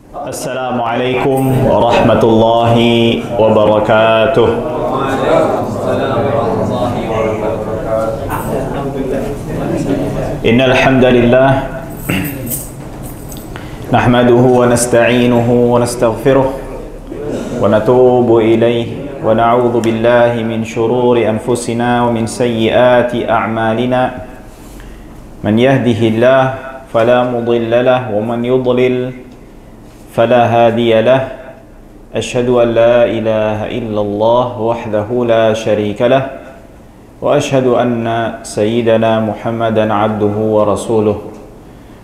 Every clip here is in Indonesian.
Assalamualaikum warahmatullahi wabarakatuh. Innal hamdalillah nahmaduhu wa nasta'inuhu wa nastaghfiruh wa natubu ilayhi wa na'udzu billahi min shururi anfusina wa min sayyiati a'malina. Man yahdihillahu fala mudilla lahu wa man yudlil fala hadiya lahu. Asyhadu an la ilaha illallah wahdahu la syarika lahu wa asyhadu anna sayyidana Muhammadan abduhu wa rasuluh.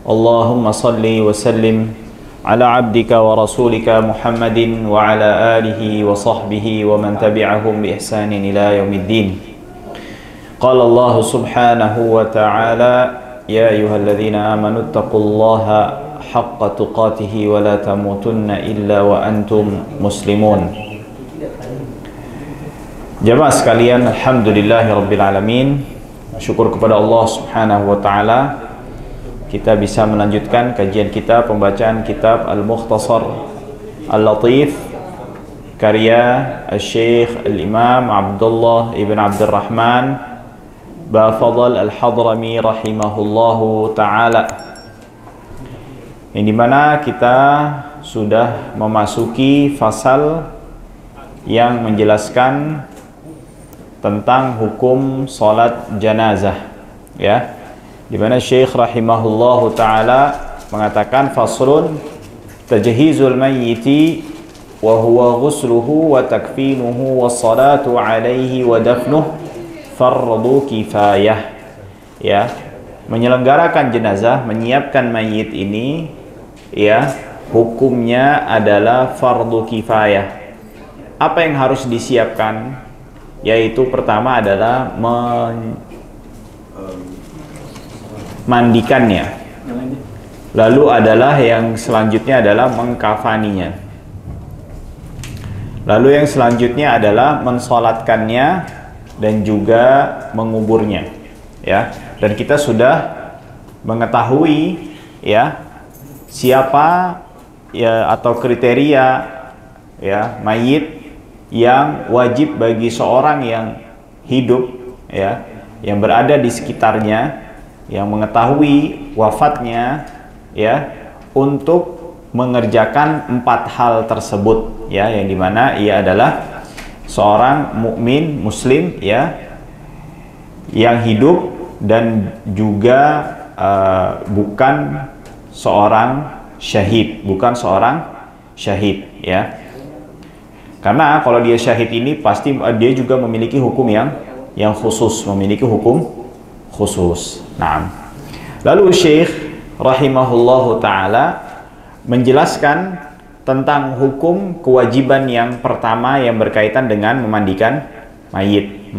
Allahumma salli wa sallim ala abdika wa rasulika Muhammadin wa ala alihi wa sahbihi wa man tabi'ahum bi ihsanin ila yaumiddin. Qala Allah subhanahu wa ta'ala, ya ayyuhalladzina amanu taqullaha haqqa tuqatihi wa la tamutunna illa wa antum muslimun. Jamaah sekalian, alhamdulillahirabbil alamin. Syukur kepada Allah subhanahu wa ta'ala, kita bisa melanjutkan kajian kita, pembacaan kitab Al-Mukhtasar Al-Latif karya Al-Syekh Al-Imam Abdullah Ibn Abdurrahman Bafadal Al-Hadrami rahimahullahu ta'ala, yang dimana kita sudah memasuki fasal yang menjelaskan tentang hukum salat janazah, ya, dimana Syekh rahimahullahu ta'ala mengatakan faslun tajhizul mayyiti wa huwa ghusluhu wa takfinuhu wa salatu alaihi wa dafnuh fardu kifayah, ya, menyelenggarakan jenazah, menyiapkan mayit ini, ya, hukumnya adalah fardu kifayah. Apa yang harus disiapkan? Yaitu pertama adalah memandikannya, lalu adalah yang selanjutnya adalah mengkafaninya, lalu yang selanjutnya adalah mensolatkannya dan juga menguburnya, ya. Dan kita sudah mengetahui, ya, siapa, ya, atau kriteria, ya, mayit yang wajib bagi seorang yang hidup, ya, yang berada di sekitarnya, yang mengetahui wafatnya, ya, untuk mengerjakan 4 hal tersebut, ya, yang dimana ia adalah seorang mukmin muslim, ya, yang hidup dan juga bukan seorang syahid, ya. Karena kalau dia syahid ini pasti dia juga memiliki hukum yang khusus, memiliki hukum khusus. Nah, lalu Syekh rahimahullahu ta'ala menjelaskan tentang hukum kewajiban yang pertama yang berkaitan dengan memandikan mayit,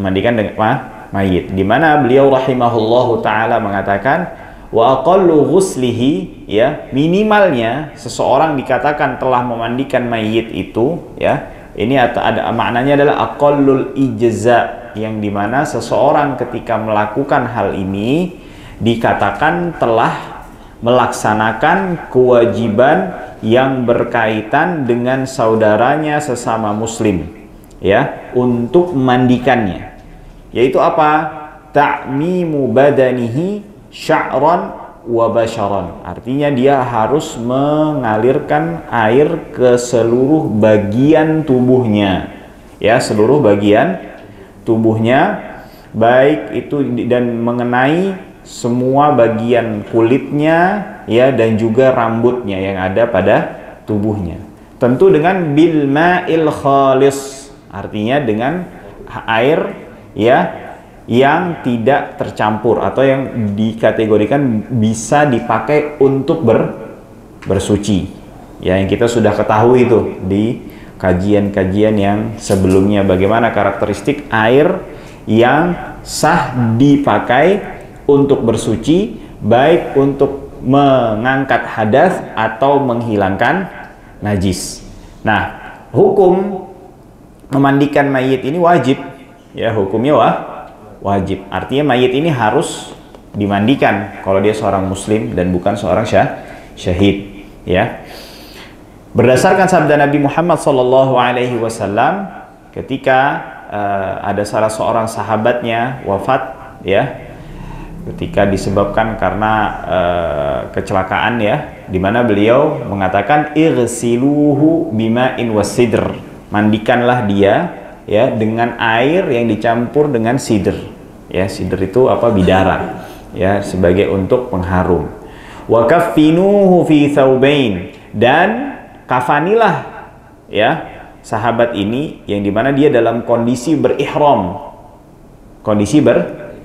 mayit, di mana beliau rahimahullahu ta'ala mengatakan wa aqallu ghuslihi, ya, minimalnya seseorang dikatakan telah memandikan mayit itu, ya, ini ada maknanya adalah aqallul ijza, yang dimana seseorang ketika melakukan hal ini dikatakan telah melaksanakan kewajiban yang berkaitan dengan saudaranya sesama muslim, ya, untuk memandikannya, yaitu apa? Ta'mimu badanihi sya'ran wa basharan, artinya dia harus mengalirkan air ke seluruh bagian tubuhnya, ya, seluruh bagian tubuhnya, baik itu dan mengenai semua bagian kulitnya, ya, dan juga rambutnya yang ada pada tubuhnya, tentu dengan bil ma'il khalis, artinya dengan air, ya, yang tidak tercampur atau yang dikategorikan bisa dipakai untuk bersuci, ya, yang kita sudah ketahui itu di kajian-kajian yang sebelumnya, bagaimana karakteristik air yang sah dipakai untuk bersuci, baik untuk mengangkat hadas atau menghilangkan najis. Nah, hukum memandikan mayit ini wajib, ya, hukumnya wajib. Artinya mayit ini harus dimandikan kalau dia seorang muslim dan bukan seorang syahid, ya. Berdasarkan sabda Nabi Muhammad SAW, ketika ada salah seorang sahabatnya wafat, ya, ketika disebabkan karena kecelakaan, ya, di mana beliau mengatakan irsiluhu bima'in wasidr, mandikanlah dia, ya, dengan air yang dicampur dengan sidr, ya, sidr itu apa, bidara, ya, sebagai untuk pengharum. Wa kaffinuhu fi thawbain, dan kafanilah, ya, sahabat ini yang dimana dia dalam kondisi berihram, kondisi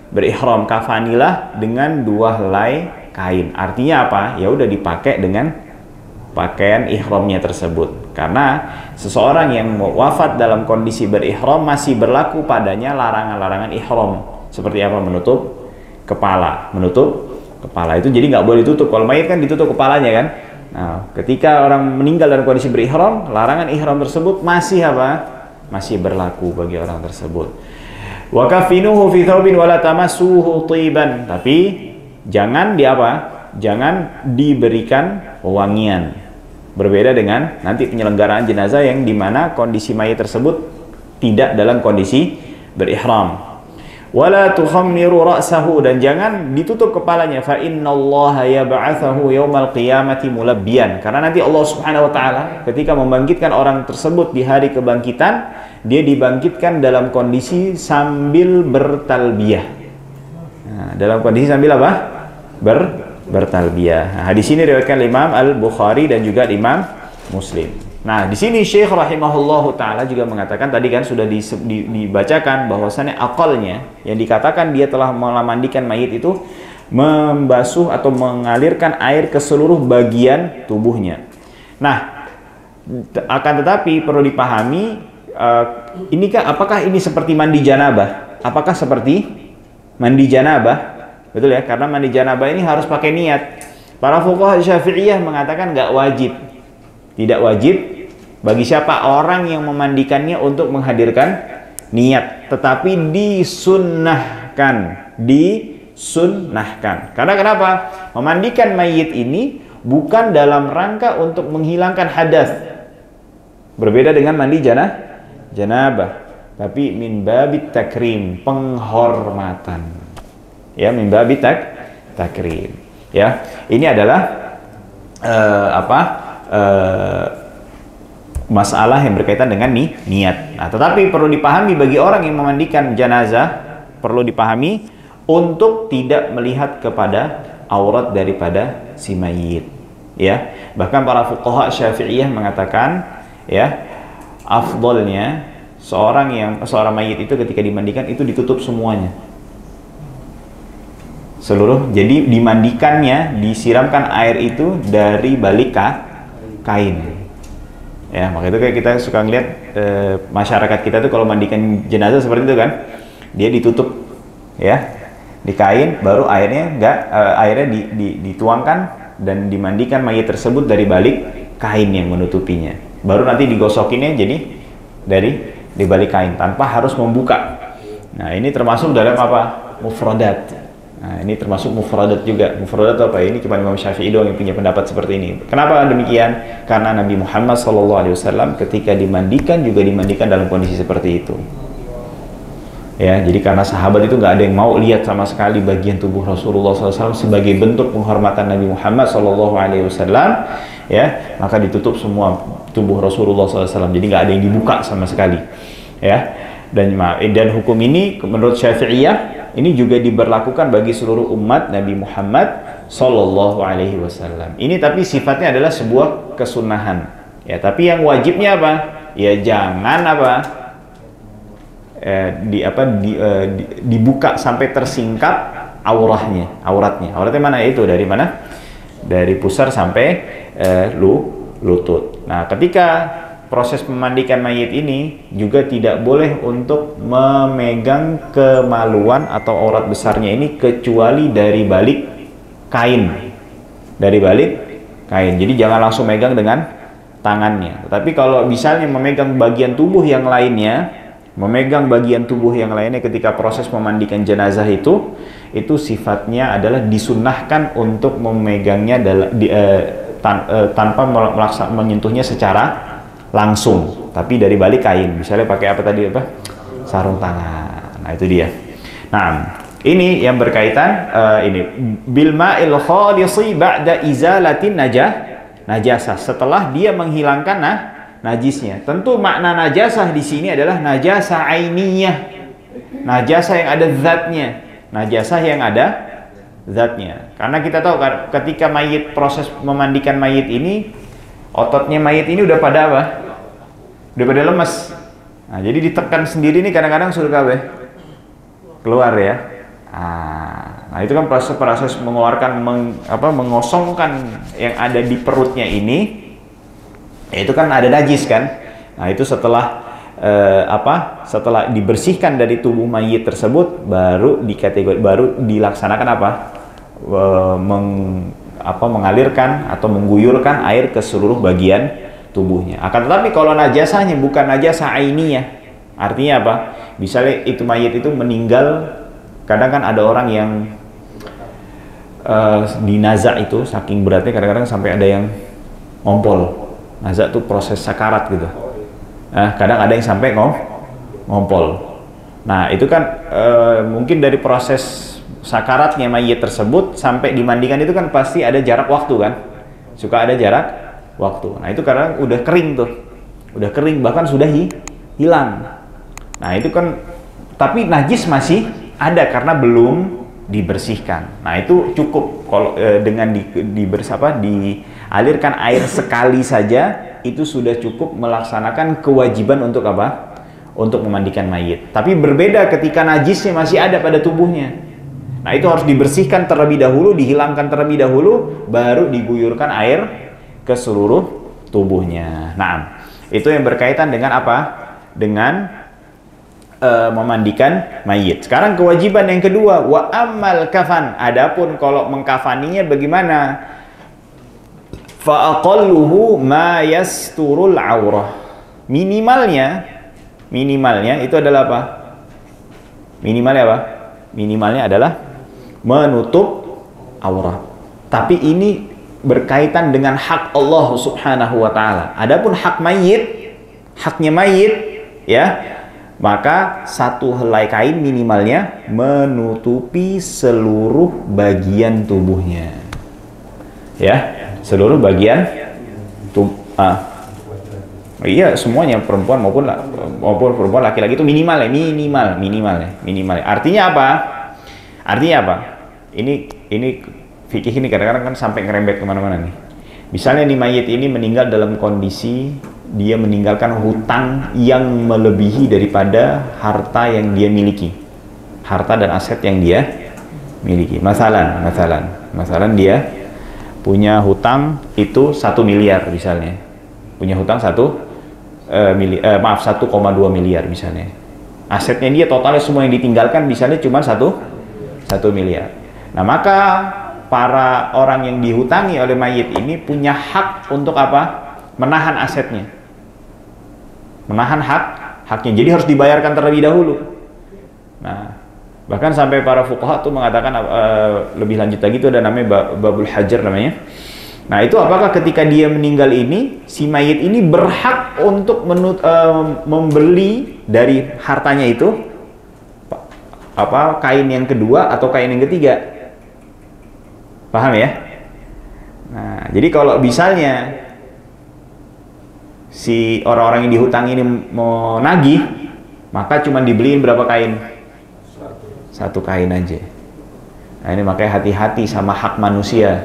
berihram, kafanilah dengan 2 helai kain. Artinya apa? Ya udah dipakai dengan pakaian ihramnya tersebut. Karena seseorang yang wafat dalam kondisi berihram masih berlaku padanya larangan-larangan ihram. Seperti apa? Menutup kepala, itu jadi nggak boleh ditutup. Kalau mayit kan ditutup kepalanya kan. Nah, ketika orang meninggal dalam kondisi berihram, larangan ihram tersebut masih apa? Masih berlaku bagi orang tersebut. Wa kafinuhu fi thawbin wa la tamassuhu tiban. Tapi jangan jangan diberikan wangian. Berbeda dengan nanti penyelenggaraan jenazah yang dimana kondisi mayit tersebut tidak dalam kondisi berihram. Wala tukhammiru ra'sahu, dan jangan ditutup kepalanya, fa innallaha yab'atsahu yaumal qiyamati mulabbiyan, karena nanti Allah Subhanahu wa taala ketika membangkitkan orang tersebut di hari kebangkitan, dia dibangkitkan dalam kondisi sambil bertalbiyah. Nah, dalam kondisi sambil apa? Bertalbiyah. Nah, hadis ini diriwayatkan Imam Al-Bukhari dan juga Imam Muslim. Nah, di sini Syekh rahimahullahu taala juga mengatakan, tadi kan sudah dibacakan bahwasannya akalnya yang dikatakan dia telah memandikan mayit itu membasuh atau mengalirkan air ke seluruh bagian tubuhnya. Nah, akan tetapi perlu dipahami, apakah ini seperti mandi janabah? Apakah seperti mandi janabah? Betul ya, karena mandi janabah ini harus pakai niat. Para fuqaha Syafi'iyah mengatakan nggak wajib. Tidak wajib bagi siapa orang yang memandikannya untuk menghadirkan niat, tetapi disunnahkan. Karena kenapa? Memandikan mayit ini bukan dalam rangka untuk menghilangkan hadas. Berbeda dengan mandi janabah, tapi min babit takrim, penghormatan. Ya, min babit takrim. Ya, ini adalah masalah yang berkaitan dengan niat. Nah, tetapi perlu dipahami bagi orang yang memandikan jenazah, perlu dipahami untuk tidak melihat kepada aurat daripada si mayit. Ya, bahkan para fuqaha Syafi'iyah mengatakan, ya, afdolnya seorang mayit itu ketika dimandikan itu ditutup semuanya. Jadi dimandikannya, disiramkan air itu dari balik kain. Ya, maka itu kayak kita suka ngeliat masyarakat kita tuh kalau mandikan jenazah seperti itu kan, dia ditutup, ya, di kain, baru airnya dituangkan dan dimandikan mayit tersebut dari balik kain yang menutupinya. Baru nanti digosokinnya jadi di balik kain tanpa harus membuka. Nah, ini termasuk dalam apa? Mufradat. Nah, ini termasuk mufradat juga. Mufradat apa? Ini cuma Imam Syafi'i doang yang punya pendapat seperti ini. Kenapa demikian? Karena Nabi Muhammad SAW ketika dimandikan juga dimandikan dalam kondisi seperti itu. Ya, jadi karena sahabat itu nggak ada yang mau lihat sama sekali bagian tubuh Rasulullah SAW sebagai bentuk penghormatan Nabi Muhammad SAW, ya, maka ditutup semua tubuh Rasulullah SAW. Jadi nggak ada yang dibuka sama sekali, ya. Dan hukum ini menurut Syafi'iyah ini juga diberlakukan bagi seluruh umat Nabi Muhammad SAW. Ini tapi sifatnya adalah sebuah kesunahan, ya. Tapi yang wajibnya apa? Ya jangan dibuka sampai tersingkap auratnya. Auratnya mana itu? Dari mana? Dari pusar sampai lutut. Nah, ketika proses memandikan mayit ini juga tidak boleh untuk memegang kemaluan atau aurat besarnya ini kecuali dari balik kain. Jadi jangan langsung megang dengan tangannya. Tetapi kalau misalnya memegang bagian tubuh yang lainnya, ketika proses memandikan jenazah itu sifatnya adalah disunnahkan untuk memegangnya tanpa menyentuhnya secara langsung, tapi dari balik kain. Misalnya pakai apa tadi, apa? Sarung tangan. Nah, itu dia. Nah, ini yang berkaitan ini bil ma'il khalisi ba'da izalatin najasah, setelah dia menghilangkan najisnya. Tentu makna najasah di sini adalah najasah ainiyah, najasah yang ada zatnya, najasah yang ada zatnya. Karena kita tahu ketika mayit, proses memandikan mayit ini, ototnya mayit ini udah pada apa? Udah pada lemes. Nah, jadi ditekan sendiri nih kadang-kadang suruh keluar ya. Nah, itu kan proses mengeluarkan, mengosongkan yang ada di perutnya ini. Itu kan ada najis kan. Nah, itu setelah setelah dibersihkan dari tubuh mayit tersebut, baru dilaksanakan mengalirkan atau mengguyurkan air ke seluruh bagian tubuhnya. Akan tetapi kalau najasahnya bukan najasah ainiyah, artinya apa? Misalnya itu mayit itu meninggal, kadang kan ada orang yang dinazak itu saking beratnya, kadang-kadang sampai ada yang ngompol. Nazak itu proses sakarat gitu. Kadang ada yang sampai ngompol. Nah, itu kan mungkin dari proses sakaratnya mayit tersebut sampai dimandikan itu kan pasti ada jarak waktu kan. Suka ada jarak waktu. Nah, itu kadang udah kering tuh. Udah kering, bahkan sudah hilang. Nah, itu kan, tapi najis masih ada karena belum dibersihkan. Nah, itu cukup kalau dengan dialirkan air sekali saja, itu sudah cukup melaksanakan kewajiban untuk apa? Untuk memandikan mayit. Tapi berbeda ketika najisnya masih ada pada tubuhnya. Nah, itu harus dibersihkan terlebih dahulu, dihilangkan terlebih dahulu, baru diguyurkan air ke seluruh tubuhnya. Nah, itu yang berkaitan dengan apa? Dengan memandikan mayit. Sekarang kewajiban yang kedua, wa ammal kafan. Adapun kalau mengkafaninya bagaimana? Fa aqalluhu ma yasturul aurah. Minimalnya itu adalah apa? Minimalnya apa? Minimalnya adalah menutup aurat. Tapi ini berkaitan dengan hak Allah Subhanahu wa taala. Adapun hak mayit, haknya mayit ya, maka satu helai kain minimalnya menutupi seluruh bagian tubuhnya. Ya, seluruh bagian iya, semuanya, perempuan maupun perempuan, laki-laki itu minimal. Artinya apa? Ini fikih ini kadang-kadang kan sampai ngerembet kemana-mana nih. Misalnya nih mayit ini meninggal dalam kondisi dia meninggalkan hutang yang melebihi daripada harta yang dia miliki, harta dan aset yang dia miliki. Masalan dia punya hutang itu 1 miliar misalnya, punya hutang 1,2 miliar misalnya. Asetnya dia totalnya semua yang ditinggalkan misalnya cuma 1 miliar. Nah, maka para orang yang dihutangi oleh mayit ini punya hak untuk apa? Menahan asetnya, menahan haknya. Jadi harus dibayarkan terlebih dahulu. Nah, bahkan sampai para fuqaha tuh mengatakan lebih lanjut lagi itu ada namanya babul hajar namanya. Nah, itu apakah ketika dia meninggal ini si mayit ini berhak untuk membeli dari hartanya itu kain yang kedua atau kain yang ketiga? Paham ya? Nah, jadi kalau misalnya si orang-orang yang dihutang ini mau nagih, maka cuma dibeliin berapa kain? 1 kain aja. Nah, ini makanya hati-hati sama hak manusia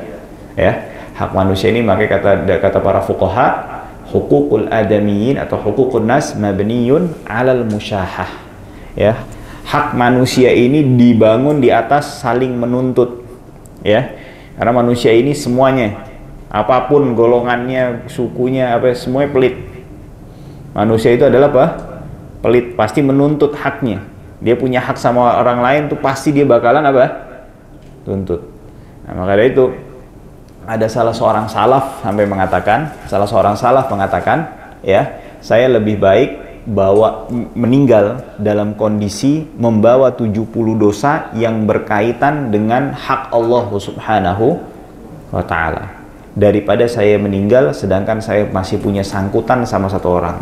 ya. Hak manusia ini makanya kata para fuqaha, hukukul adamiyin atau hukukun nas mabniyun alal musyahah ya. Hak manusia ini dibangun di atas saling menuntut ya. Karena manusia ini semuanya, apapun golongannya, sukunya, semuanya pelit. Manusia itu adalah apa? Pelit, pasti menuntut haknya. Dia punya hak sama orang lain tuh pasti dia bakalan apa? Tuntut. Nah, maka dari itu ada salah seorang salaf mengatakan, ya, saya lebih baik meninggal dalam kondisi membawa 70 dosa yang berkaitan dengan hak Allah Subhanahu wa ta'ala. daripada saya meninggal sedangkan saya masih punya sangkutan sama satu orang.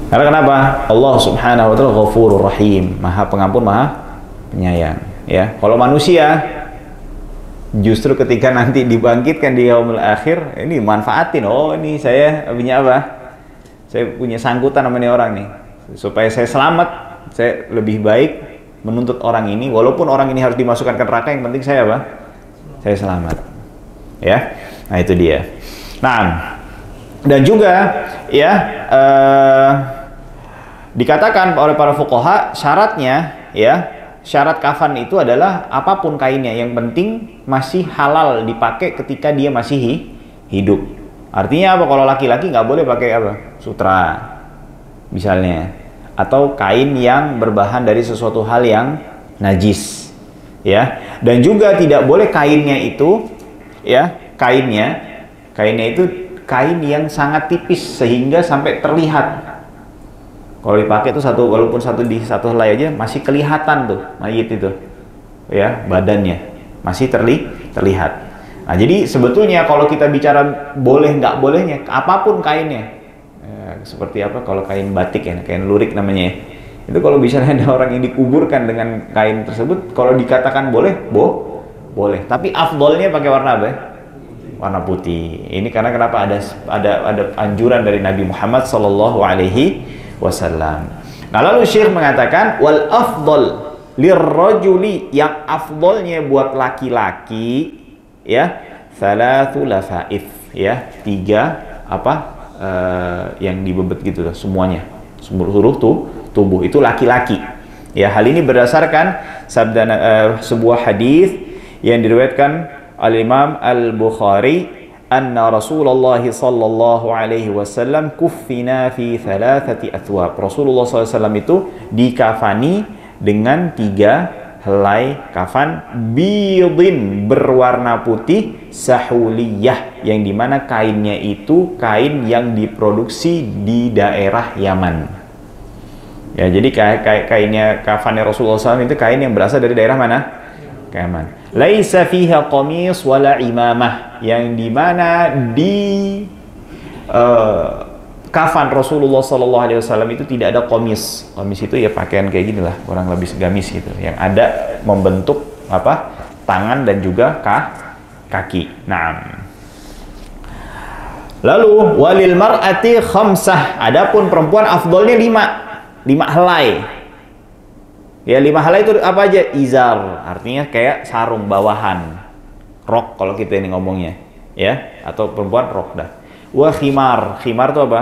Karena kenapa? Allah Subhanahu wa taala Ghafurur Rahim, Maha Pengampun, Maha Penyayang, ya. Kalau manusia justru ketika nanti dibangkitkan di yaumul akhir, ini manfaatin, oh ini saya punya apa? Saya punya sangkutan sama ini orang nih. Supaya saya selamat, saya lebih baik menuntut orang ini, walaupun orang ini harus dimasukkan ke neraka, yang penting saya apa? Saya selamat. Ya. Nah, itu dia. Nah, dan juga ya dikatakan oleh para fuqaha syaratnya, ya, syarat kafan itu adalah apapun kainnya, yang penting masih halal dipakai ketika dia masih hidup. Artinya apa? Kalau laki-laki nggak boleh pakai apa? Sutra misalnya, atau kain yang berbahan dari sesuatu hal yang najis, ya. Dan juga tidak boleh kainnya itu, ya, kainnya itu kain yang sangat tipis sehingga sampai terlihat. Kalau dipakai itu satu, walaupun di satu helai aja masih kelihatan tuh mayit itu, ya, badannya masih terlihat. Nah, jadi sebetulnya kalau kita bicara boleh nggak bolehnya, apapun kainnya, seperti apa? Kalau kain batik, ya, kain lurik namanya, itu kalau misalnya ada orang yang dikuburkan dengan kain tersebut, kalau dikatakan boleh, boleh. Tapi afdolnya pakai warna apa? Warna putih. Ini karena kenapa? Ada anjuran dari Nabi Muhammad Sallallahu Alaihi Wasallam. Nah, lalu Syekh mengatakan wal afdal lirrajuli, yang afdolnya buat laki-laki, ya, thalathu lafaif, ya, 3 apa yang dibebet gitu lah, semuanya seluruh tubuh itu laki-laki, ya. Hal ini berdasarkan sabda sebuah hadis yang diriwayatkan al-Imam Al-Bukhari, anna Rasulullah sallallahu alaihi wasallam kuffina fi thalathati athwab. Rasulullah SAW itu dikafani dengan 3 helai kafan bidin, berwarna putih, sahuliyah, yang dimana kainnya itu kain yang diproduksi di daerah Yaman. Ya, jadi kainnya kafannya Rasulullah SAW itu kain yang berasal dari daerah mana? Yaman. Laisa fiha qamis wala imamah, yang dimana di kafan Rasulullah SAW itu tidak ada qamis. Qamis itu ya pakaian kayak gini lah, kurang lebih gamis gitu, yang ada membentuk apa? Tangan dan juga kaki. Nah, lalu walil mar'ati khamsah, adapun perempuan afdolnya 5 helai. Ya, 5 helai itu apa aja? Izar, artinya kayak sarung bawahan, rok kalau kita ini ngomongnya, ya, atau perempuan rok dah. Wa khimar itu apa?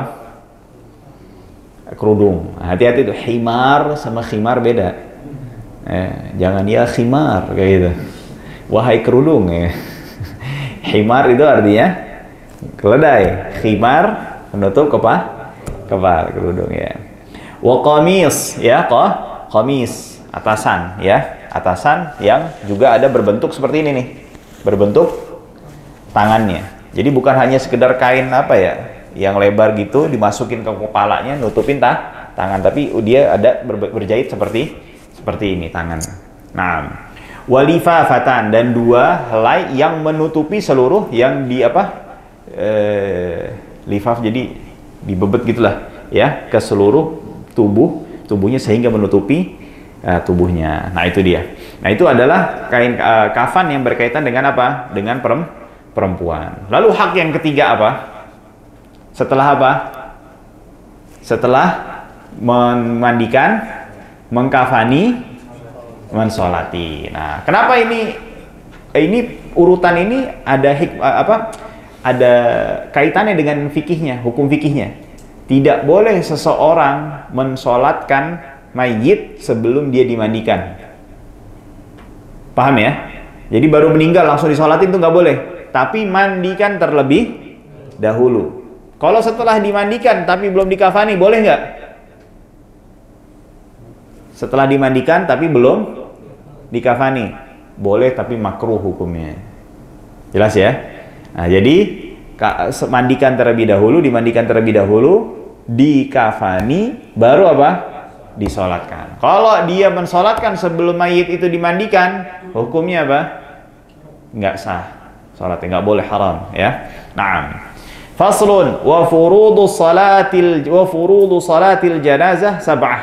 Kerudung. Hati-hati tuh, himar sama khimar beda. Jangan ya khimar kayak gitu. Wahai kerudung, ya. Himar itu artinya keledai, khimar penutup kepala kerudung, ya. Wa qamis, ya, qamis, atasan, ya, atasan yang juga ada berbentuk seperti ini nih, berbentuk tangannya. Jadi bukan hanya sekedar kain apa ya, yang lebar gitu dimasukin ke kepalanya nutupin tangan, tapi dia ada berjahit seperti ini tangan. Nah, walifafatan, dan 2 helai yang menutupi seluruh yang di apa? Lifaf, jadi dibebet gitulah, ya, ke seluruh tubuhnya sehingga menutupi tubuhnya. Nah, itu dia. Nah, itu adalah kain kafan yang berkaitan dengan apa? Dengan perempuan. Lalu hak yang ketiga apa? Setelah apa? Setelah memandikan, mengkafani, mensolati. Nah, kenapa ini urutan ini ada ada kaitannya dengan fikihnya, hukum fikihnya. Tidak boleh seseorang mensolatkan mayit sebelum dia dimandikan. Paham ya? Jadi baru meninggal langsung disolatin itu nggak boleh. Tapi mandikan terlebih dahulu. Kalau setelah dimandikan tapi belum dikafani, boleh nggak? Setelah dimandikan tapi belum dikafani, boleh, tapi makruh hukumnya. Jelas ya? Nah, jadi dimandikan terlebih dahulu, dikafani, baru apa? disolatkan. Kalau dia mensolatkan sebelum mayit itu dimandikan, hukumnya apa? Nggak sah. Salatnya nggak boleh, haram, ya. Naam. Faslun wa furudu salatil janazah sab'ah.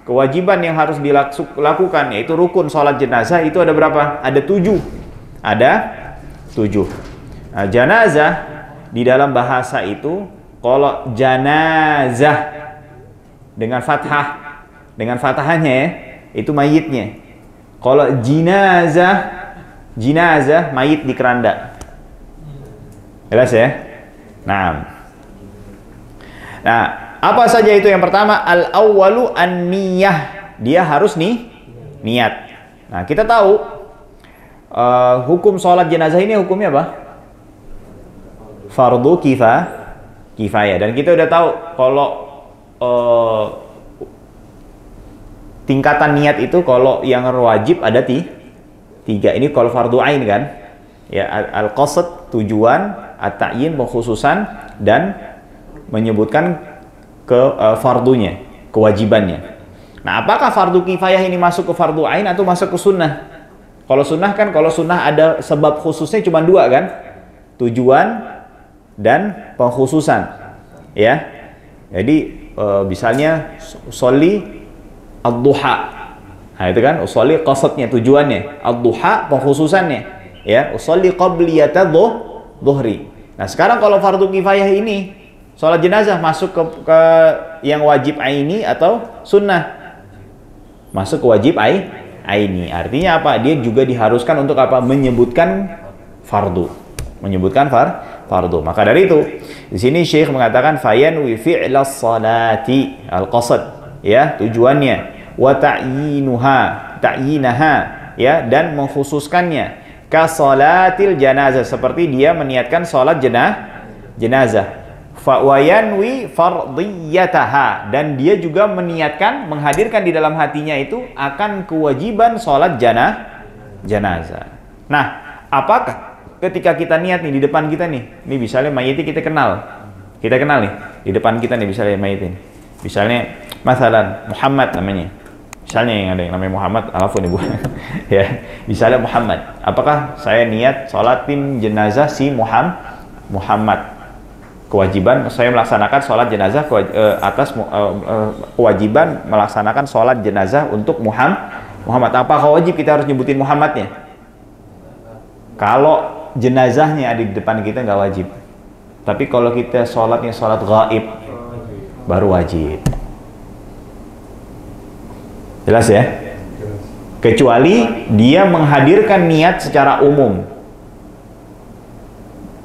Kewajiban yang harus dilakukan yaitu rukun salat jenazah itu ada berapa? Ada 7. Ada 7. Nah, janazah di dalam bahasa itu kalau janazah dengan fathahnya ya, itu mayitnya. Kalau jinazah mayit di keranda. Jelas ya? Nah, apa saja itu? Yang pertama, al-awwalu an-niyah. Dia harus niat. Nah, kita tahu hukum sholat jenazah ini hukumnya apa? Fardu kifayah. Dan kita udah tahu kalau tingkatan niat itu, kalau yang wajib ada 3. Ini kalau fardu ain kan? Ya, al-qasd tujuan, at-ta'yin pengkhususan, dan menyebutkan fardunya, kewajibannya. Nah, apakah fardu kifayah ini masuk ke fardu ain atau masuk ke sunnah? Kalau sunnah kan, kalau sunnah ada sebab khususnya cuma 2 kan? Tujuan dan pengkhususan. Ya. Jadi misalnya sholli ad-duha. Nah, itu kan usolli qasadnya, tujuannya, ad-duha pengkhususannya. Ya, usolli qabliyata dhuhri. Nah, sekarang kalau fardu kifayah ini sholat jenazah masuk ke yang wajib aini atau sunnah? Masuk ke wajib aini. Artinya apa? Dia juga diharuskan untuk apa? Menyebutkan fardu. Fardu. Maka dari itu, di sini Syekh mengatakan fayanwi fi'las salati al-qasad, ya, tujuannya, wa ta'yinaha, ya, dan mengkhususkannya, ka salatil janazah, seperti dia meniatkan salat jenazah. Fawayanwi fardiyataha, dan dia juga meniatkan, menghadirkan di dalam hatinya itu akan kewajiban salat jenazah. Nah, apakah ketika kita niat nih di depan kita nih, ini misalnya mayitnya kita kenal nih di depan kita nih, misalnya mayit ini, misalnya masalan Muhammad namanya, misalnya yang ada yang namanya Muhammad, alafun ibu, ya, misalnya Muhammad, apakah saya niat sholatin jenazah si Muhammad? Kewajiban saya melaksanakan sholat jenazah atas kewajiban melaksanakan sholat jenazah untuk Muhammad. Apakah wajib kita harus nyebutin Muhammadnya? Kalau jenazahnya ada di depan kita nggak wajib. Tapi kalau kita sholatnya sholat gaib, baru wajib. Jelas ya? Kecuali dia menghadirkan niat secara umum.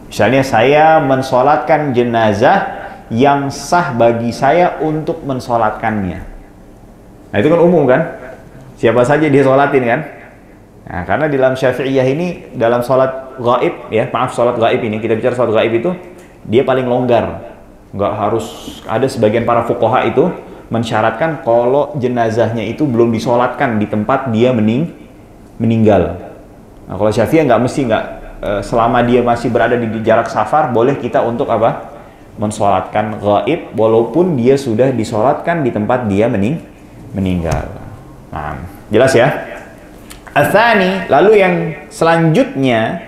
Misalnya saya mensolatkan jenazah yang sah bagi saya untuk mensolatkannya. Nah, itu kan umum kan? Siapa saja dia solatin kan? Nah, karena di dalam Syafi'iyah ini, dalam solat gaib, ya, solat gaib ini, kita bicara solat gaib itu, dia paling longgar. Nggak harus, ada sebagian para fuqaha itu mensyaratkan kalau jenazahnya itu belum disolatkan di tempat dia meninggal. Nah, kalau Syafi'iyah selama dia masih berada di jarak safar, boleh kita untuk apa? Mensolatkan gaib walaupun dia sudah disolatkan di tempat dia meninggal. Nah, jelas ya? Atsani, lalu yang selanjutnya,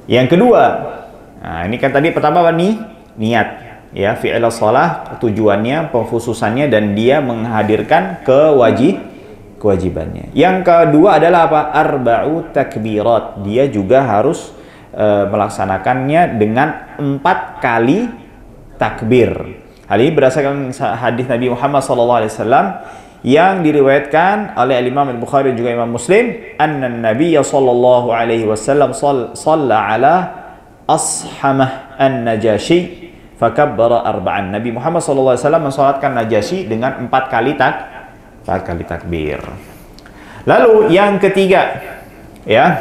yang kedua. Nah, ini kan tadi pertama apa nih? Niat, ya, fi'il shalah, tujuannya, pengkhususannya, dan dia menghadirkan kewajibannya. Yang kedua adalah apa? Arba'u takbirat. Dia juga harus melaksanakannya dengan 4 kali takbir. Hal ini berdasarkan hadis Nabi Muhammad SAW yang diriwayatkan oleh Imam Al-Bukhari dan juga Imam Muslim, anna Nabi sallallahu alaihi wasallam shalla ala Ashamah an-Najashi fakabbara arba'an. Nabi Muhammad sallallahu alaihi wasallam mensalatkan Najasyi dengan 4 kali takbir. Lalu yang ketiga, ya,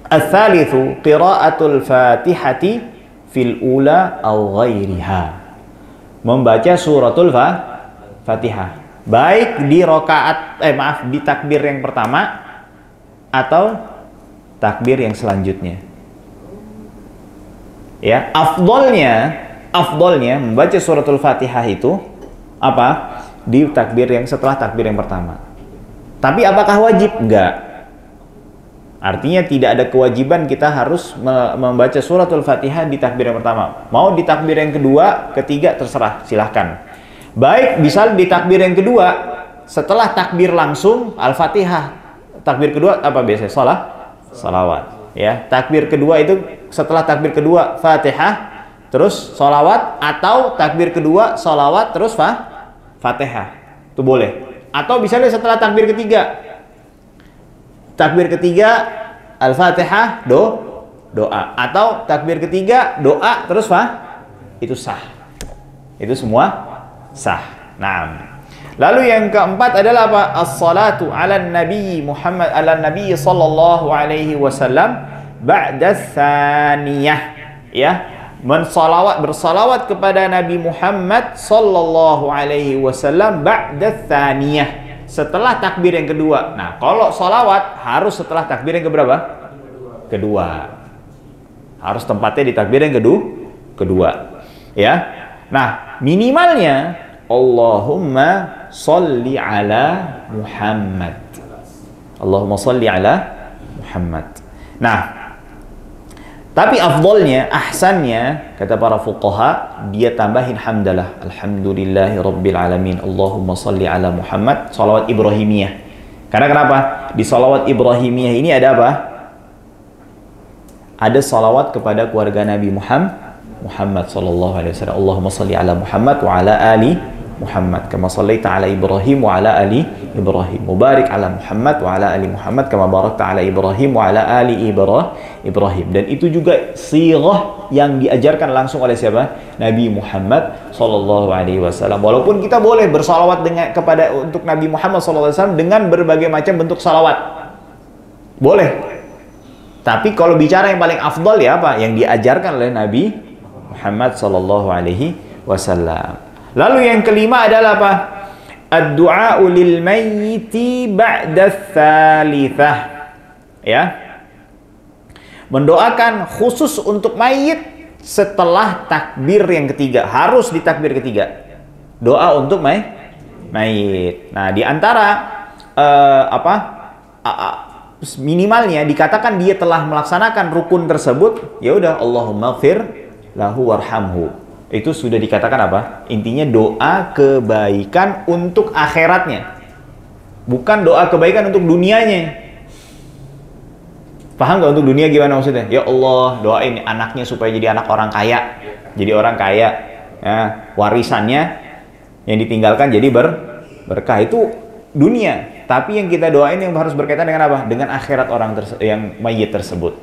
ats-tsalitsu qiraatul Fatihati fil ula aw ghairiha. Membaca suratul Fatihah baik di di takbir yang pertama atau takbir yang selanjutnya. Ya, afdolnya membaca suratul Fatihah itu apa? di takbir yang setelah takbir yang pertama. Tapi apakah wajib? Enggak. Artinya tidak ada kewajiban kita harus membaca suratul Fatihah di takbir yang pertama. Mau di takbir yang kedua, ketiga, terserah, silahkan. Baik, bisa di takbir yang kedua, setelah takbir langsung Al-Fatihah. Takbir kedua apa biasanya? Salawat. Ya, takbir kedua itu setelah takbir kedua Fatihah, terus salawat, atau takbir kedua salawat terus Fatihah. Itu boleh. Atau bisa setelah takbir ketiga. Takbir ketiga Al-Fatihah doa, atau takbir ketiga doa terus itu sah. Itu semua sah. Nah, lalu yang keempat adalah apa? As-salatu ala Nabi Muhammad ala Nabi sallallahu alaihi wasallam ba'da tsaniyah. Ya, bersalawat kepada Nabi Muhammad sallallahu alaihi wasallam ba'da tsaniyah. Setelah takbir yang kedua. Nah, kalau sholawat harus setelah takbir yang keberapa? Kedua. Harus tempatnya di takbir yang kedua. Ya. Nah, minimalnya Allahumma sholli ala Muhammad. Allahumma sholli ala Muhammad. Nah, tapi afdolnya, ahsannya, kata para fuqaha, dia tambahin hamdalah. Alhamdulillahi rabbil alamin. Allahumma salli ala Muhammad. Salawat Ibrahimiyah. Karena kenapa? Di salawat Ibrahimiyah ini ada apa? Ada salawat kepada keluarga Nabi Muhammad sallallahu alaihi wasallam. Allahumma salli ala Muhammad wa ala ali Muhammad kama sallaita ala Ibrahim wa ala ali Ibrahim. Mubarik ala Muhammad wa ala ali Muhammad kama barakta ala Ibrahim wa ala ali Ibrahim. Dan itu juga sirah yang diajarkan langsung oleh siapa? Nabi Muhammad sallallahu alaihi wasallam. Walaupun kita boleh bersalawat untuk Nabi Muhammad sallallahu alaihi wasallam dengan berbagai macam bentuk salawat. Boleh. Tapi kalau bicara yang paling afdal ya apa? Yang diajarkan oleh Nabi Muhammad sallallahu alaihi wasallam. Lalu yang kelima adalah apa? Ad-du'a'u lil mayyiti ba'da tsalitsah. Ya. Mendoakan khusus untuk mayit setelah takbir yang ketiga. Harus di takbir ketiga. Doa untuk mayit. Nah, di antara minimalnya dikatakan dia telah melaksanakan rukun tersebut, ya udah Allahumma ighfir lahu warhamhu. Itu sudah dikatakan apa? Intinya doa kebaikan untuk akhiratnya. Bukan doa kebaikan untuk dunianya. Paham nggak untuk dunia gimana maksudnya? Ya Allah, doain anaknya supaya jadi anak orang kaya. Jadi orang kaya. Ya, warisannya yang ditinggalkan jadi berkah. Itu dunia. Tapi yang kita doain yang harus berkaitan dengan apa? Dengan akhirat orang yang mayit tersebut.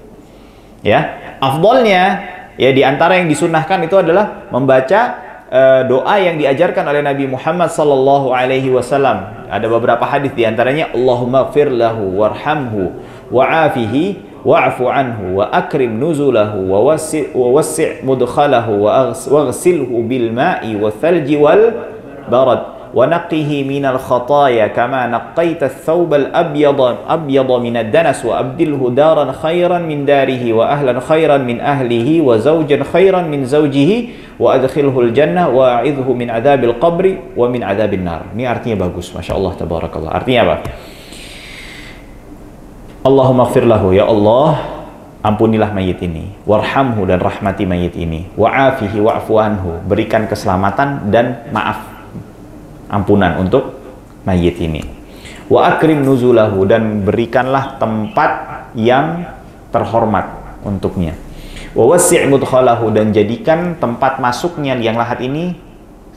Ya, afdolnya ya di antara yang disunnahkan itu adalah membaca doa yang diajarkan oleh Nabi Muhammad sallallahu alaihi wasallam. Ada beberapa hadis di antaranya Allahumma ighfir lahu warhamhu wa'afihi wa'fu anhu wa akrim nuzulahu wa wassi' mudkhalahu wa aghsilhu bil ma'i wa thalji wal barad wa naqqihi minal khataaya kama naqqaita ath-thawbal abyada minad danas wa abdilhu daran khairan min darihi wa ahlan khairan min ahlihi wa zawjan khairan min zawjihi wa adkhilhu al-jannah wa a'idhu min adzabil qabri wa min adzabin nar. Ini artinya bagus, Masya Allah, tabarakallah. Artinya apa? Allahumma ighfir lahu, ya Allah, ampunilah mayit ini, warhamhu, dan rahmati mayit ini, wa'afihi wa'fu anhu, berikan keselamatan dan maaf, ampunan untuk mayit ini, wa akrim nuzulahu, dan berikanlah tempat yang terhormat untuknya, wa wassi' mudkhalahu, dan jadikan tempat masuknya liang lahat ini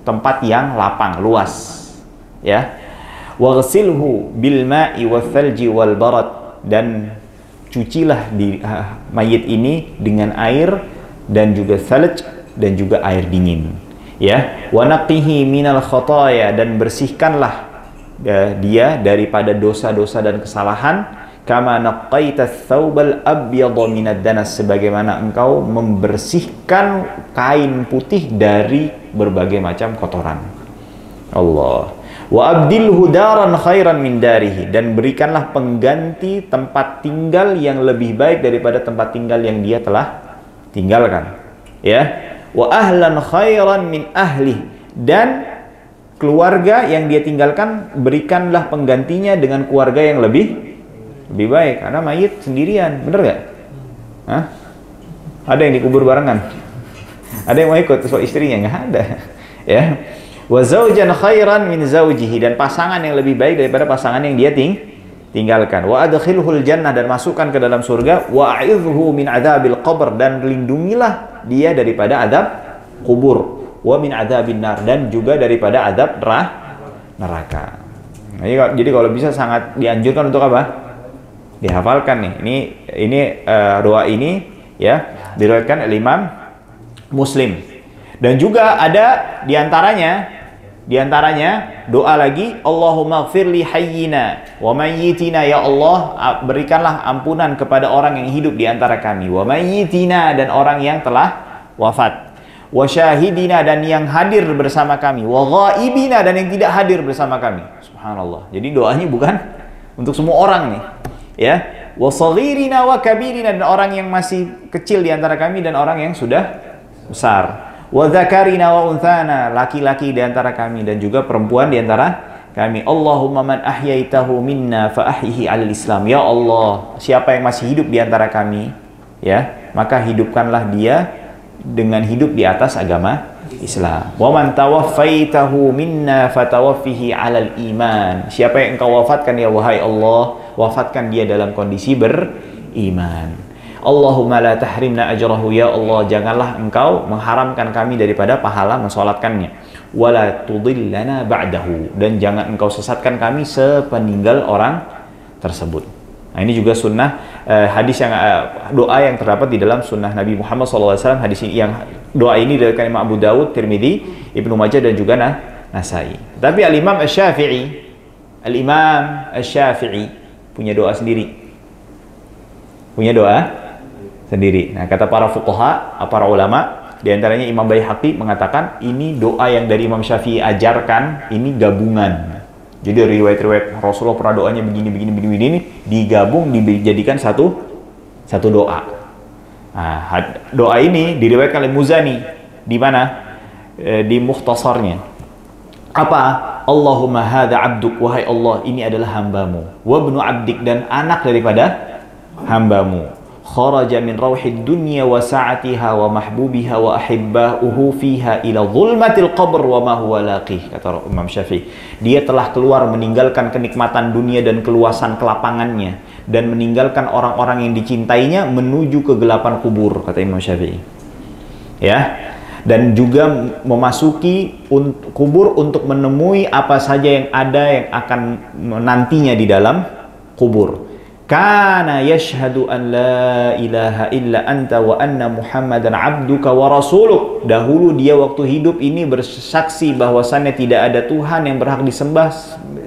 tempat yang lapang, luas, ya, wa ghsilhu bil ma'i wath thalji wal barad, dan cucilah di mayit ini dengan air dan juga thalj dan juga air dingin, ya, wa naqqihi minal khataaya, dan bersihkanlah dia daripada dosa-dosa dan kesalahan, kama naqqaita ats-tsawbal abyadha minad danas, sebagaimana engkau membersihkan kain putih dari berbagai macam kotoran. Allah. Wa abdilhu daran khairan min darihi, dan berikanlah pengganti tempat tinggal yang lebih baik daripada tempat tinggal yang dia telah tinggalkan, ya. Wa ahlan khairan min ahli, dan keluarga yang dia tinggalkan, berikanlah penggantinya dengan keluarga yang lebih baik, karena mayit sendirian, bener gak? Hah? Ada yang dikubur barengan? Ada yang mau ikut soal istrinya? Nggak ada. Ya. Wa zaujan khairan min zaujihi, dan pasangan yang lebih baik daripada pasangan yang dia tinggalkan. Wa adkhilhul jannah, dan masukkan ke dalam surga. Wa a'idhhu min adzabil qabr, dan lindungilah dia daripada azab kubur. Wa min adzabin nar, dan juga daripada azab neraka. Jadi kalau bisa sangat dianjurkan untuk apa? Dihafalkan nih. Ini doa ini ya diriwayatkan oleh Imam Muslim. Dan juga ada diantaranya doa lagi, Allahumma gfirli hayyina wa mayyitina, ya Allah berikanlah ampunan kepada orang yang hidup di antara kami, wa mayyitina, dan orang yang telah wafat, wa syahidina, dan yang hadir bersama kami, wa ghaibina, dan yang tidak hadir bersama kami. Subhanallah. Jadi doanya bukan untuk semua orang nih. Ya, wa saghirina wa kabirina, dan orang yang masih kecil di antara kami dan orang yang sudah besar. Wa dzakarina wa unthana, laki-laki di antara kami dan juga perempuan di antara kami. Allahumma man ahyaitahu minna fa ahyihi 'alal Islam. Ya Allah, siapa yang masih hidup di antara kami, ya, maka hidupkanlah dia dengan hidup di atas agama Islam. Wa man tawaffaitahu minna fatawaffihi 'alal iman. Siapa yang engkau wafatkan ya wahai Allah, wafatkan dia dalam kondisi beriman. Allahumma la tahrimna ajrahu, ya Allah janganlah engkau mengharamkan kami daripada pahala mensolatkannya. Wala tudillana ba'dahu, dan jangan engkau sesatkan kami sepeninggal orang tersebut. Nah, ini juga sunnah hadis yang doa yang terdapat di dalam sunnah Nabi Muhammad SAW. Hadis ini, yang doa ini diriwayatkan Imam Abu Dawud, Tirmidzi, Ibnu Majah, dan juga Nasai. Tapi Al-Imam Asy-Syafi'i punya doa sendiri. Nah, kata para fuqaha, para ulama, di antaranya Imam Baihaqi mengatakan ini doa yang dari Imam Syafi'i ajarkan, ini gabungan. Jadi riwayat-riwayat Rasulullah pernah doanya begini, digabung, dijadikan satu doa. Nah, doa ini diriwayatkan oleh Muzani. Di mana? Di Mukhtasarnya. Apa? Allahumma hadza abduk, wahai Allah, ini adalah hambamu. Wa ibnu abdik, dan anak daripada hambamu. Kharaja min rauhid dunya wa sa'atiha wa mahbubiha wa ahibba'uhu fiha ila zulmatil qabr wa ma huwa laqih, kata Imam Syafi'i. Dia telah keluar meninggalkan kenikmatan dunia dan keluasan kelapangannya, dan meninggalkan orang-orang yang dicintainya menuju kegelapan kubur, kata Imam Syafi'i. Ya. Dan juga memasuki kubur untuk menemui apa saja yang ada yang akan nantinya di dalam kubur. Kana yashhadu an la ilaha illa anta wa anna Muhammadan abduka wa rasuluk. Dahulu dia waktu hidup ini bersaksi bahwasannya tidak ada Tuhan yang berhak disembah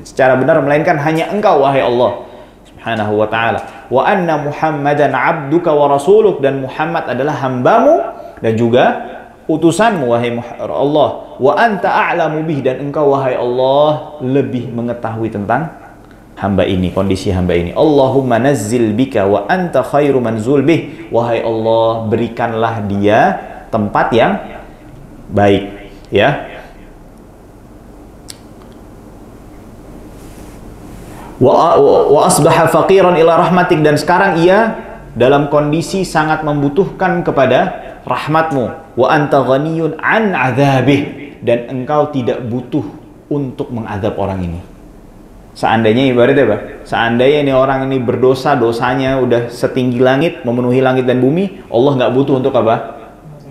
secara benar melainkan hanya Engkau wahai Allah Subhanahu wa taala. Wa anna Muhammadan abduka wa rasuluk, dan Muhammad adalah hambamu dan juga utusanmu wahai Allah. Wa anta a'lamu bih, dan Engkau wahai Allah lebih mengetahui tentang hamba ini, kondisi hamba ini. Allahumma nazzil bika wa anta khairu manzul bih. Wahai Allah, berikanlah dia tempat yang baik, ya. Wa asbaha faqiran ila rahmatik, dan sekarang ia dalam kondisi sangat membutuhkan kepada rahmatmu. Wa anta ghaniyun an adzabih, dan engkau tidak butuh untuk mengadab orang ini. Seandainya ibaratnya apa? Seandainya ini orang ini berdosa, dosanya udah setinggi langit, memenuhi langit dan bumi, Allah nggak butuh untuk apa?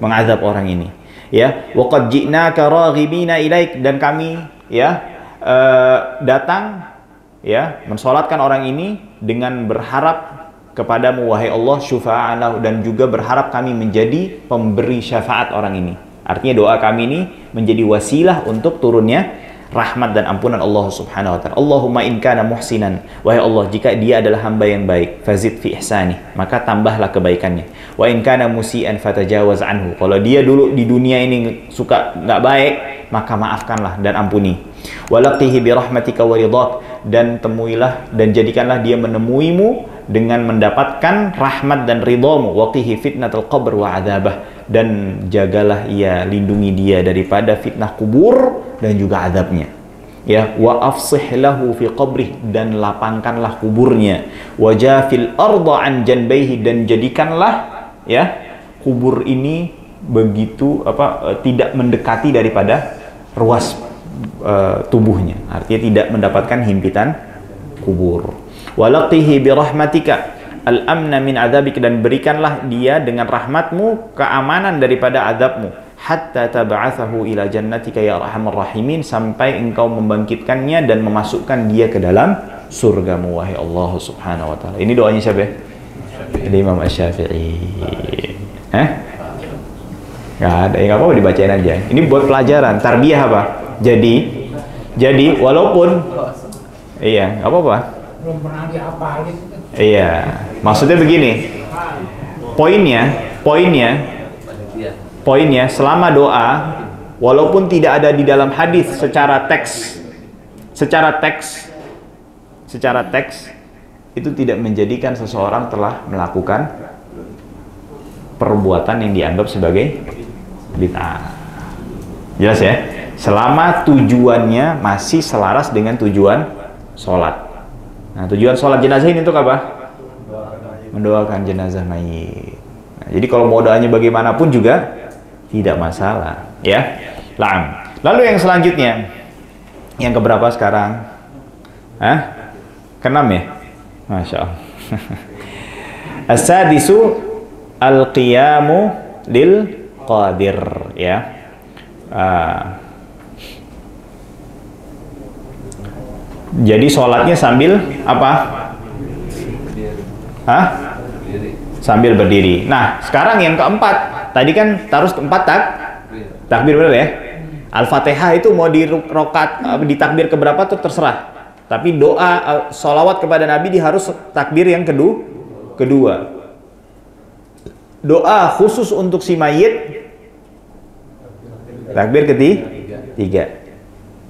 Mengazab orang ini. Ya, waqad ji'naka raghibina ilaik, dan kami ya datang ya mensolatkan orang ini dengan berharap kepadamu wahai Allah, syufa'alahu, dan juga berharap kami menjadi pemberi syafaat orang ini. Artinya doa kami ini menjadi wasilah untuk turunnya rahmat dan ampunan Allah Subhanahu wa taala. Allahumma in kana muhsinan, wahai Allah jika dia adalah hamba yang baik, fazid fi ihsani, maka tambahlah kebaikannya. Wa in kana musian fatajawaz anhu, kalau dia dulu di dunia ini suka nggak baik, maka maafkanlah dan ampuni. Walaqihi bi rahmatika wa ridhak, dan temuilah dan jadikanlah dia menemuimu dengan mendapatkan rahmat dan ridhamu. Waqihi fitnatul qabr wa adzabah, dan jagalah ia, lindungi dia daripada fitnah kubur dan juga azabnya. Ya, wa afsih lahu fi qabrih, dan lapangkanlah kuburnya. Wajafil arda an janbaihi, dan jadikanlah ya kubur ini begitu tidak mendekati daripada ruas tubuhnya. Artinya tidak mendapatkan himpitan kubur. Walaqihi bi rahmatika al-amna min adzabik, dan berikanlah dia dengan rahmatmu keamanan daripada azabmu. Hatta tab'atsahu ila jannatika ya arhamar rahimin, sampai engkau membangkitkannya dan memasukkan dia ke dalam surgamu, wahai Allah subhanahu wa ta'ala. Ini doanya siapa ya? Imam Asy-Syafi'i. Nggak ada, ya nggak apa-apa dibacain aja. Ini buat pelajaran, tarbiyah apa? Jadi walaupun iya, nggak apa-apa. Belum pernah dihafal gitu. Iya, maksudnya begini. Poinnya selama doa walaupun tidak ada di dalam hadis secara teks itu tidak menjadikan seseorang telah melakukan perbuatan yang dianggap sebagai bid'ah. Jelas ya? Selama tujuannya masih selaras dengan tujuan sholat. Nah, tujuan sholat jenazah ini untuk apa? Mendoakan jenazah mayit. Nah, jadi kalau mau doanya bagaimanapun juga tidak masalah, ya. Lalu yang selanjutnya, yang keberapa sekarang? Keenam ya? Masya Allah. As-sadisu al-qiyamu lil qadir, ya. Jadi sholatnya sambil apa? Sambil berdiri. Nah, sekarang yang keempat. Tadi kan terus keempat takbir benar ya? Al-Fatihah itu mau di takbir keberapa tuh terserah. Tapi doa sholawat kepada Nabi harus takbir yang kedua. Doa khusus untuk si mayit takbir ketiga.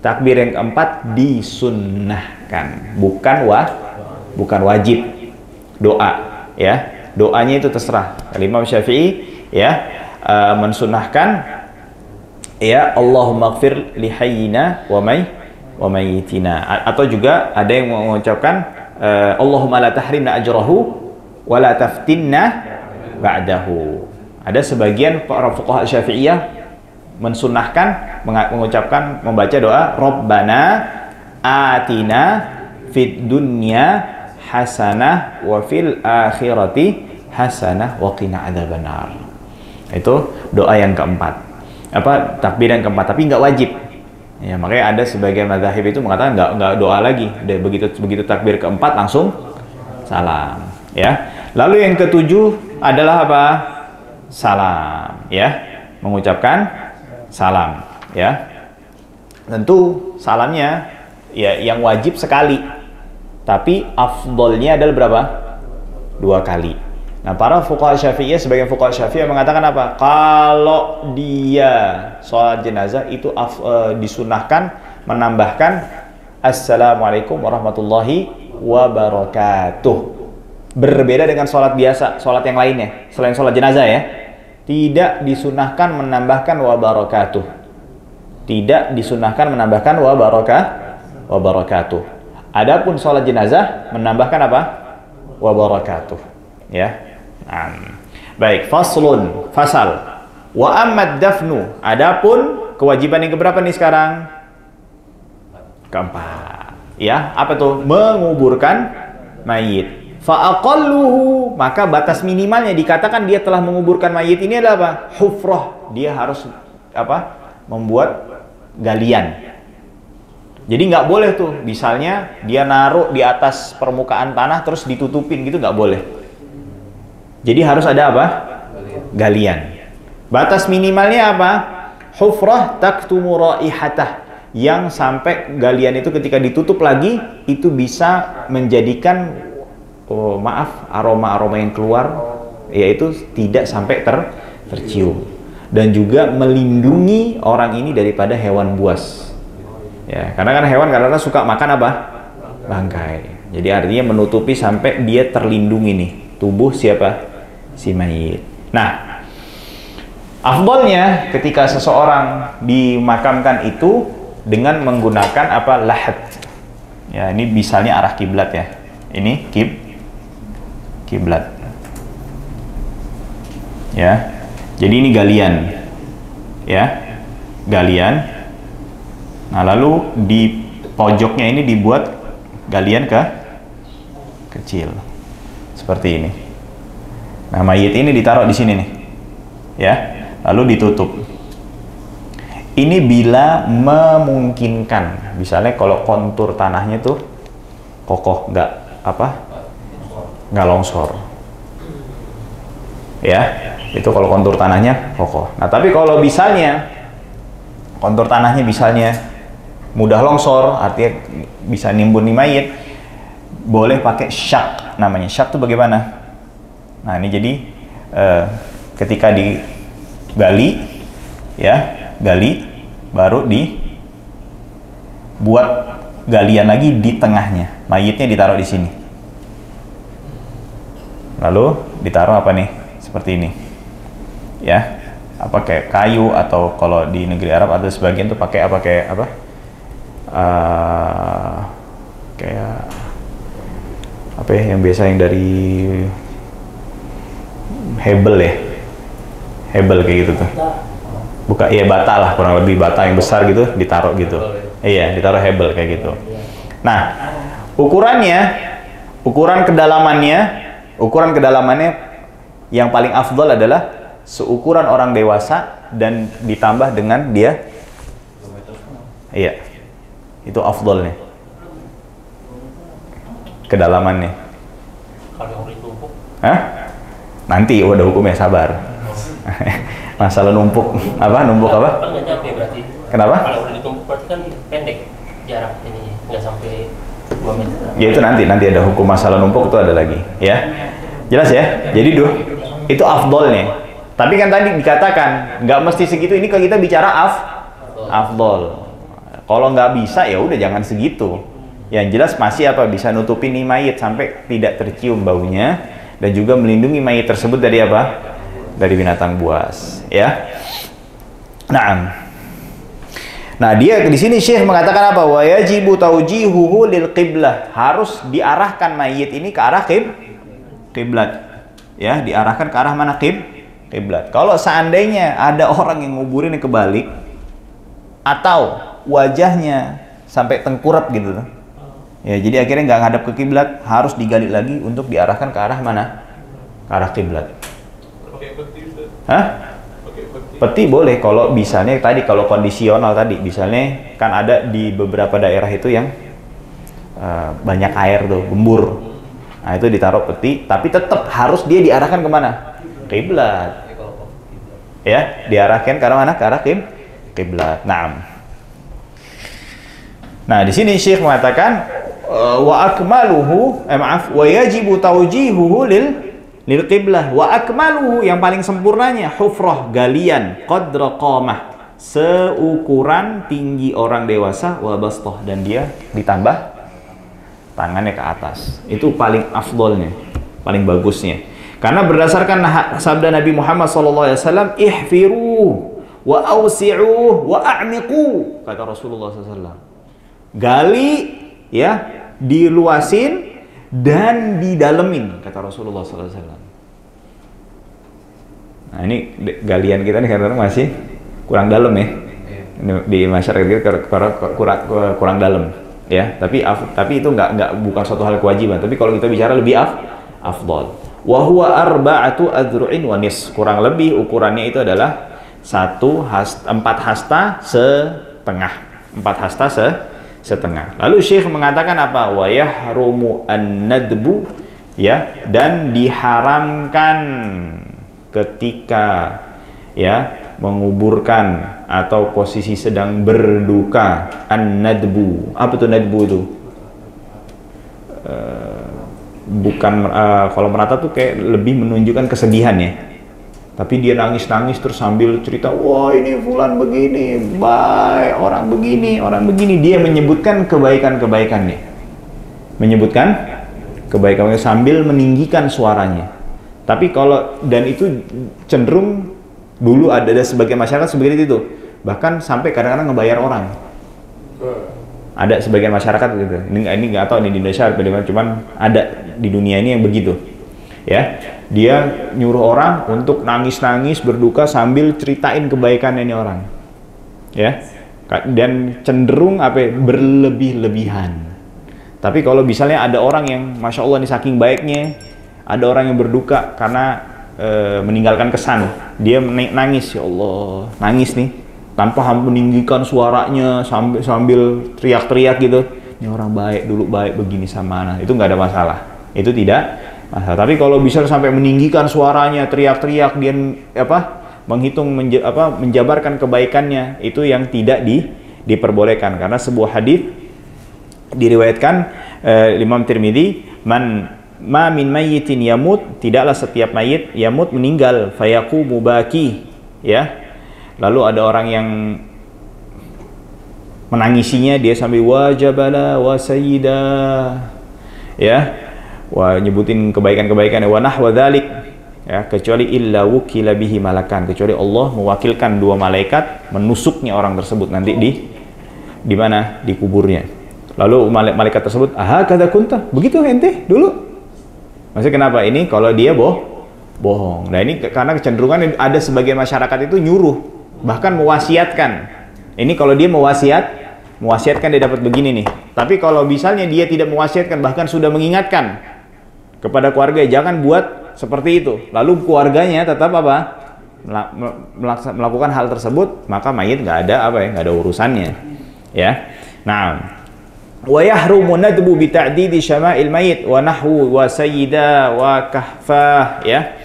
Takbir yang keempat disunnahkan, bukan wajib. Doa, ya. Doanya itu terserah. Imam Syafi'i ya mensunnahkan ya Allahumma ighfir li hayyina wa mayyitina, atau juga ada yang mengucapkan Allahumma la tahrimna ajrahu wa la taftinna ba'dahu. Ada sebagian para fuqaha Syafi'iyah mensunnahkan mengucapkan membaca doa Rabbana atina fid dunya hasanah wa fil akhirati hasanah wa qina adzabannar. Itu doa yang keempat. Takbir yang keempat, tapi nggak wajib. Ya, makanya ada sebagian mazhab itu mengatakan nggak doa lagi. Begitu takbir keempat langsung salam, ya. Lalu yang ketujuh adalah apa? Salam, ya. Mengucapkan salam, ya. Tentu salamnya ya yang wajib sekali. Tapi afdolnya adalah berapa? 2 kali. Nah, para fuqaha Syafi'iyah, sebagian fuqaha Syafi'iyah mengatakan apa? Kalau dia sholat jenazah itu disunahkan menambahkan Assalamualaikum warahmatullahi wabarakatuh. Berbeda dengan sholat biasa, sholat yang lainnya, selain sholat jenazah ya. Tidak disunahkan menambahkan wabarakatuh. Tidak disunahkan menambahkan wabarakatuh. Adapun sholat jenazah menambahkan apa? Wabarakatuh. Ya. Baik, fasal. Wa ammad dafnu. Adapun kewajiban yang keberapa nih sekarang? Keempat. Ya, apa tuh? Menguburkan mayit. Fa aqalluhu, maka batas minimalnya dikatakan dia telah menguburkan mayit ini adalah apa? Hufrah. Dia harus apa? Membuat galian. Jadi nggak boleh tuh, misalnya dia naruh di atas permukaan tanah terus ditutupin gitu, nggak boleh. Jadi harus ada apa? Galian. Batas minimalnya apa? Hufrah taktumu raihatah, yang sampai galian itu ketika ditutup lagi itu bisa menjadikan aroma-aroma yang keluar yaitu tidak sampai tercium, dan juga melindungi orang ini daripada hewan buas. Ya, karena kan hewan kadang-kadang suka makan apa? Bangkai. Jadi artinya menutupi sampai dia terlindungi nih tubuh siapa? Si mayit. Nah, afdolnya ketika seseorang dimakamkan itu dengan menggunakan apa? Lahat. Ya, ini misalnya arah kiblat ya. Ini kiblat. Ya. Jadi ini galian. Ya. Galian. Nah, lalu di pojoknya ini dibuat galian kecil. Seperti ini. Nah, mayit ini ditaruh di sini nih. Ya. Lalu ditutup. Ini bila memungkinkan. Misalnya kalau kontur tanahnya tuh kokoh, nggak longsor. Ya, itu kalau kontur tanahnya kokoh. Nah, tapi kalau misalnya kontur tanahnya misalnya mudah longsor, artinya bisa nimbun di mayit, boleh pakai syak namanya. Syak itu bagaimana? Nah, ini jadi ketika digali, ya, gali, baru dibuat galian lagi di tengahnya. Mayitnya ditaruh di sini. Lalu ditaruh apa nih? Seperti ini. Ya, apa kayak kayu, atau kalau di negeri Arab ada sebagian tuh pakai apa, kayak apa? Kayak apa ya, yang biasa yang dari hebel ya, hebel kayak gitu tuh, bukan, iya, bata lah, kurang lebih bata yang besar gitu, ditaruh gitu. Iya, ditaruh hebel kayak gitu. Nah, ukuran kedalamannya yang paling afdol adalah seukuran orang dewasa dan ditambah dengan dia. Iya, itu afdolnya kedalamannya. Kalau ditumpuk? Hah? Nanti udah hukumnya, sabar. Masalah numpuk apa? Numpuk apa? Kan nggak nyampe berarti. Kenapa? Kalau udah ditumpuk berarti kan pendek jarak ini, nggak sampai 2 meter. Ya itu nanti ada hukum masalah numpuk, itu ada lagi. Ya, jelas ya. Jadi itu afdolnya. Tapi kan tadi dikatakan nggak mesti segitu. Ini kalau kita bicara afdol. Kalau nggak bisa ya udah jangan segitu. Yang jelas masih apa, bisa nutupin nih mayit sampai tidak tercium baunya, dan juga melindungi mayit tersebut dari apa? Dari binatang buas, ya. Nah, dia di sini Syekh mengatakan apa? Wa yajibu taujihuhu lil qiblah. Harus diarahkan mayit ini ke arah kiblat. Ya, diarahkan ke arah mana? Kiblat. Kalau seandainya ada orang yang nguburin kebalik, atau wajahnya sampai tengkurap gitu, ya, jadi akhirnya nggak ngadap ke kiblat, harus digali lagi untuk diarahkan ke arah mana? Ke arah kiblat. Hah? Peti boleh kalau misalnya tadi, kalau kondisional tadi, misalnya kan ada di beberapa daerah itu yang banyak air tuh, gembur. Nah, itu ditaruh peti, tapi tetap harus dia diarahkan kemana? Kiblat. Ya, diarahkan ke arah mana? Ke arah kiblat. Nah, di sini Syekh mengatakan wa akmaluhu, wa yajibu taujihuhu lil qiblah, wa akmaluhu, yang paling sempurnanya, hufrah, galian, qadra qamah, seukuran tinggi orang dewasa, wa bastah, dan dia ditambah tangannya ke atas. Itu paling afdolnya, paling bagusnya. Karena berdasarkan sabda Nabi Muhammad SAW, ihfiru wa awsi'u wa a'miqu, kata Rasulullah SAW. Gali, ya, diluasin dan didalemin, kata Rasulullah SAW. Nah, ini galian kita nih kadang-kadang masih kurang dalam ya. Di masyarakat kita kurang dalam, ya. Tapi itu bukan suatu hal kewajiban. Tapi kalau kita bicara lebih afdol. Wa huwa arba'atu adru'in wa nis. Kurang lebih ukurannya itu adalah 4 hasta setengah. 4 hasta setengah. Lalu Syekh mengatakan apa? Wa yahrumu an-nadbu, ya, dan diharamkan ketika, ya, menguburkan atau posisi sedang berduka. An-nadbu. Apa itu nadbu itu? Bukan kalau merata tuh kayak lebih menunjukkan kesedihan ya. Tapi dia nangis-nangis terus sambil cerita, wah ini fulan begini, baik, orang begini. Dia menyebutkan kebaikan-kebaikannya. Menyebutkan kebaikannya sambil meninggikan suaranya. Tapi kalau, dan itu cenderung dulu ada sebagian masyarakat seperti itu. Bahkan sampai kadang-kadang ngebayar orang. Ada sebagian masyarakat gitu. Ini nggak tahu ini di Indonesia bagaimana, cuman ada di dunia ini yang begitu. Ya, dia nyuruh orang untuk nangis-nangis berduka sambil ceritain kebaikan ini orang. Ya. Dan cenderung berlebih-lebihan. Tapi kalau misalnya ada orang yang Masya Allah nih saking baiknya, ada orang yang berduka karena meninggalkan kesan, dia nangis, ya Allah, nangis nih tanpa meninggikan suaranya sambil teriak-teriak gitu. Ini orang baik, dulu baik begini sama anak. Itu nggak ada masalah. Itu tidak masalah. Tapi kalau bisa sampai meninggikan suaranya, teriak-teriak, dia menghitung menjabarkan kebaikannya, itu yang tidak diperbolehkan. Karena sebuah hadis diriwayatkan Imam Tirmidzi, ma min mayyitin yamut, tidaklah setiap mayit yamut meninggal, fayaqumu baki, ya. Lalu ada orang yang menangisinya, dia sambil wajabala wa sayyida, ya, nyebutin kebaikan-kebaikan, wa nahwa dzalik, ya, kecuali illa wukila bihi malakan, kecuali Allah mewakilkan 2 malaikat menusuknya orang tersebut nanti di mana, di kuburnya. Lalu malaikat tersebut, aha kata kunta, begitu ente dulu. Maksudnya kenapa ini? Kalau dia bohong. Nah ini karena kecenderungan ada sebagian masyarakat itu nyuruh, bahkan mewasiatkan. Ini kalau dia mewasiatkan dia dapat begini nih. Tapi kalau misalnya dia tidak mewasiatkan, bahkan sudah mengingatkan kepada keluarga, jangan buat seperti itu. Lalu keluarganya tetap melakukan hal tersebut, maka mayit nggak ada urusannya. Ya. Nah, wa yahrumu nadbu bi ta'didi syama'il mayit wa nahwu wa sayyida wa kahfah, ya.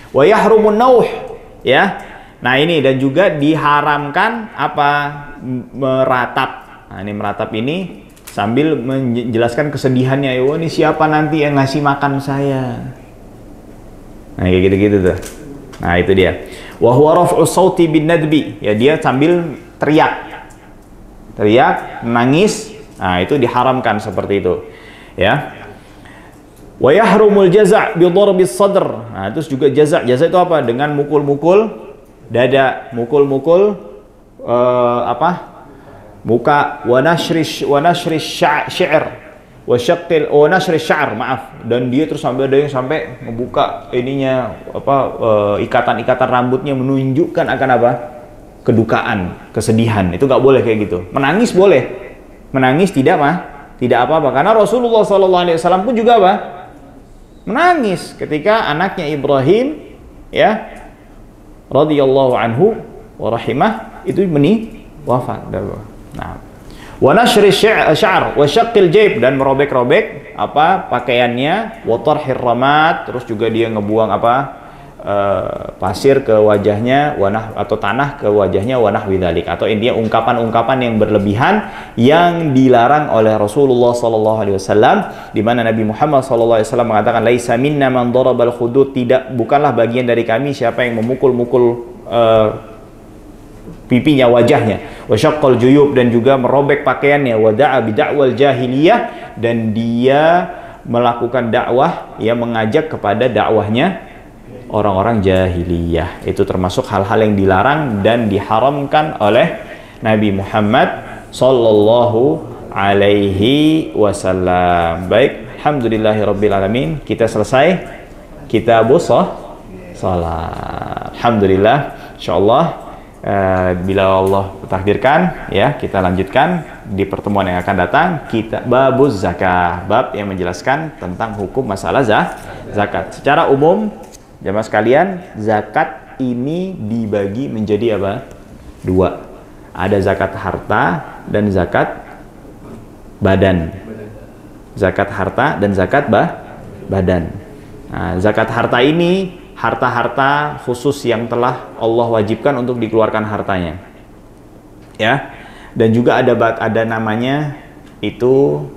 Wa yahrumu nauh, ya. Nah, ini dan juga diharamkan meratap. Nah, ini meratap ini sambil menjelaskan kesedihannya, "Wah, ini siapa nanti yang ngasih makan saya?" Nah, kayak gitu-gitu tuh. Nah, itu dia. Wa huwa raf'u sauti bin nadbi, ya, dia sambil teriak, menangis. Nah, itu diharamkan seperti itu, ya. Wa yahrumul jaza' bi darbis sadr. Nah, terus juga jaza' itu apa? Dengan mukul-mukul dada, mukul-mukul muka, wa nashri sya'r wa syaqqil wa nashri sya'r, maaf. Dan dia terus sampai ada yang sampai membuka ininya ikatan-ikatan rambutnya, menunjukkan akan kedukaan, kesedihan. Itu nggak boleh kayak gitu. Menangis boleh, menangis tidak apa-apa, karena Rasulullah SAW pun juga menangis ketika anaknya Ibrahim, ya, radhiyallahu anhu wa rahimah, itu wafat. Nah, wa nashri sya'r wa syaqqil jaib, dan merobek-robek pakaiannya, wa tarhir ramat, terus juga dia ngebuang pasir ke wajahnya, atau tanah ke wajahnya, wa nahwi dzalik, atau intinya ungkapan-ungkapan yang berlebihan yang dilarang oleh Rasulullah SAW, di mana Nabi Muhammad SAW mengatakan, laisa minna man darabal khudud, bukanlah bagian dari kami siapa yang memukul-mukul pipinya, wajahnya, wa syaqqal juyub, dan juga merobek pakaiannya, wa da'a bid'awal jahiliyah, dan dia melakukan dakwah yang mengajak kepada dakwahnya orang-orang jahiliyah. Itu termasuk hal-hal yang dilarang dan diharamkan oleh Nabi Muhammad sallallahu alaihi wasallam. Baik, alhamdulillahirabbil alamin, kita selesai kitabus shalah. Alhamdulillah, insyaallah bila Allah takdirkan, ya, kita lanjutkan di pertemuan yang akan datang, kita babuz zakah, bab yang menjelaskan tentang hukum masalah zakat. Secara umum, jamaah sekalian, zakat ini dibagi menjadi 2. Ada zakat harta dan zakat badan. Zakat harta dan zakat badan. Nah, zakat harta ini harta-harta khusus yang telah Allah wajibkan untuk dikeluarkan hartanya, ya. Dan juga ada namanya itu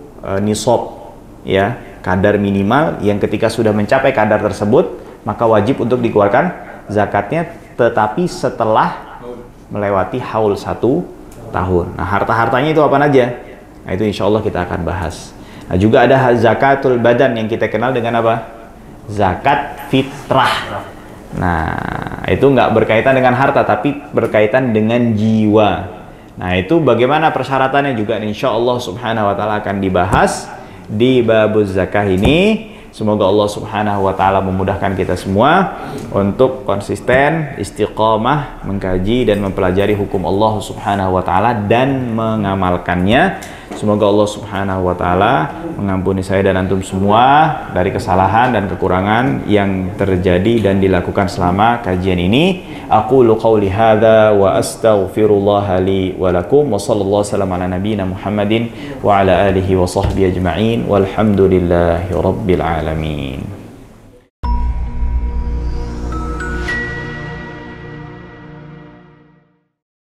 nisab, ya, kadar minimal yang ketika sudah mencapai kadar tersebut maka wajib untuk dikeluarkan zakatnya, tetapi setelah melewati haul 1 tahun. Nah, harta-hartanya itu apa aja? Nah, itu insya Allah kita akan bahas. Nah, juga ada zakatul badan yang kita kenal dengan zakat fitrah. Nah, itu nggak berkaitan dengan harta, tapi berkaitan dengan jiwa. Nah, itu bagaimana persyaratannya juga insya Allah subhanahu wa ta'ala akan dibahas di babuz zakah ini. Semoga Allah subhanahu wa ta'ala memudahkan kita semua untuk konsisten, istiqamah, mengkaji dan mempelajari hukum Allah subhanahu wa ta'ala dan mengamalkannya. Semoga Allah subhanahu wa ta'ala mengampuni saya dan antum semua dari kesalahan dan kekurangan yang terjadi dan dilakukan selama kajian ini. Aqulu qawli hadha wa astaghfirullah li wa lakum wa sallallahu wasallam ala nabiyyina Muhammadin wa ala alihi wa sahbihi ajma'in walhamdulillahi rabbil alamin.